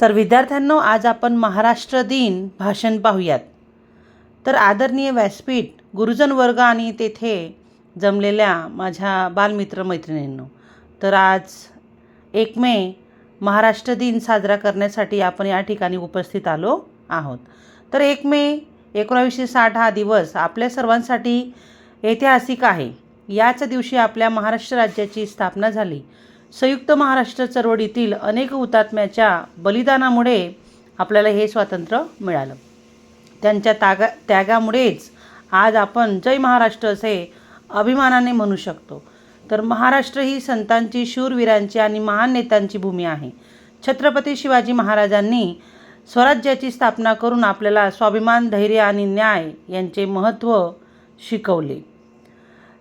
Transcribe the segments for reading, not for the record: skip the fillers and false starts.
तर विद्यार्थ्यांनो, आज आपण महाराष्ट्र दिन भाषण पाहूयात. तर आदरणीय व्यासपीठ, गुरुजन वर्ग आणि तेथे जमलेल्या माझ्या बालमित्र मैत्रिणींनो, तर आज 1 मे महाराष्ट्र दिन साजरा करण्यासाठी आपण या ठिकाणी उपस्थित आलो आहोत. तर 1 मे 1960 हा दिवस आपल्या सर्वांसाठी ऐतिहासिक आहे. याच दिवशी आपल्या महाराष्ट्र राज्याची स्थापना झाली. संयुक्त महाराष्ट्र चळवळीतील अनेक हुतात्म्याच्या बलिदानामुळे आपल्याला हे स्वातंत्र्य मिळालं. त्यांच्या त्यागामुळेच आज आपण जय महाराष्ट्र असे अभिमानाने म्हणू शकतो. तर महाराष्ट्र ही संतांची, शूरवीरांची आणि महान नेत्यांची भूमी आहे. छत्रपती शिवाजी महाराजांनी स्वराज्याची स्थापना करून आपल्याला स्वाभिमान, धैर्य आणि न्याय यांचे महत्त्व शिकवले.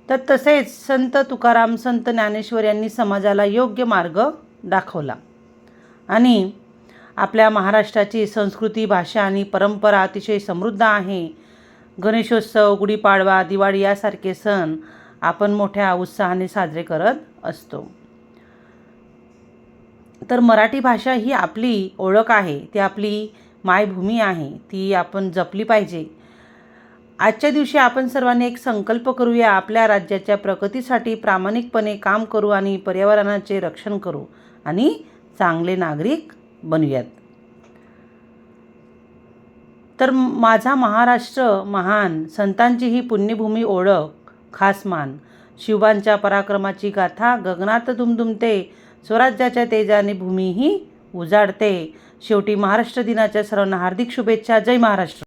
तर तसेच संत तुकाराम, संत ज्ञानेश्वर यांनी समाजाला योग्य मार्ग दाखवला. आणि आपल्या महाराष्ट्राची संस्कृती, भाषा आणि परंपरा अतिशय समृद्ध आहे. गणेशोत्सव, गुढीपाडवा, दिवाळी यासारखे सण आपण मोठ्या उत्साहाने साजरे करत असतो. तर मराठी भाषा ही आपली ओळख आहे, ती आपली मायभूमी आहे, ती आपण जपली पाहिजे. आजच्या दिवशी आपण सर्वांनी एक संकल्प करूया, आपल्या राज्याच्या प्रगतीसाठी प्रामाणिकपणे काम करू आणि पर्यावरणाचे रक्षण करू आणि चांगले नागरिक बनूयात. तर माझा महाराष्ट्र महान, संतांची ही पुण्यभूमी ओळख, खास मान, शिवबांच्या पराक्रमाची गाथा गगनात दुमदुमते, स्वराज्याच्या तेजाने भूमी ही उजाडते. शेवटी महाराष्ट्र दिनाच्या सर्वांना हार्दिक शुभेच्छा. जय महाराष्ट्र.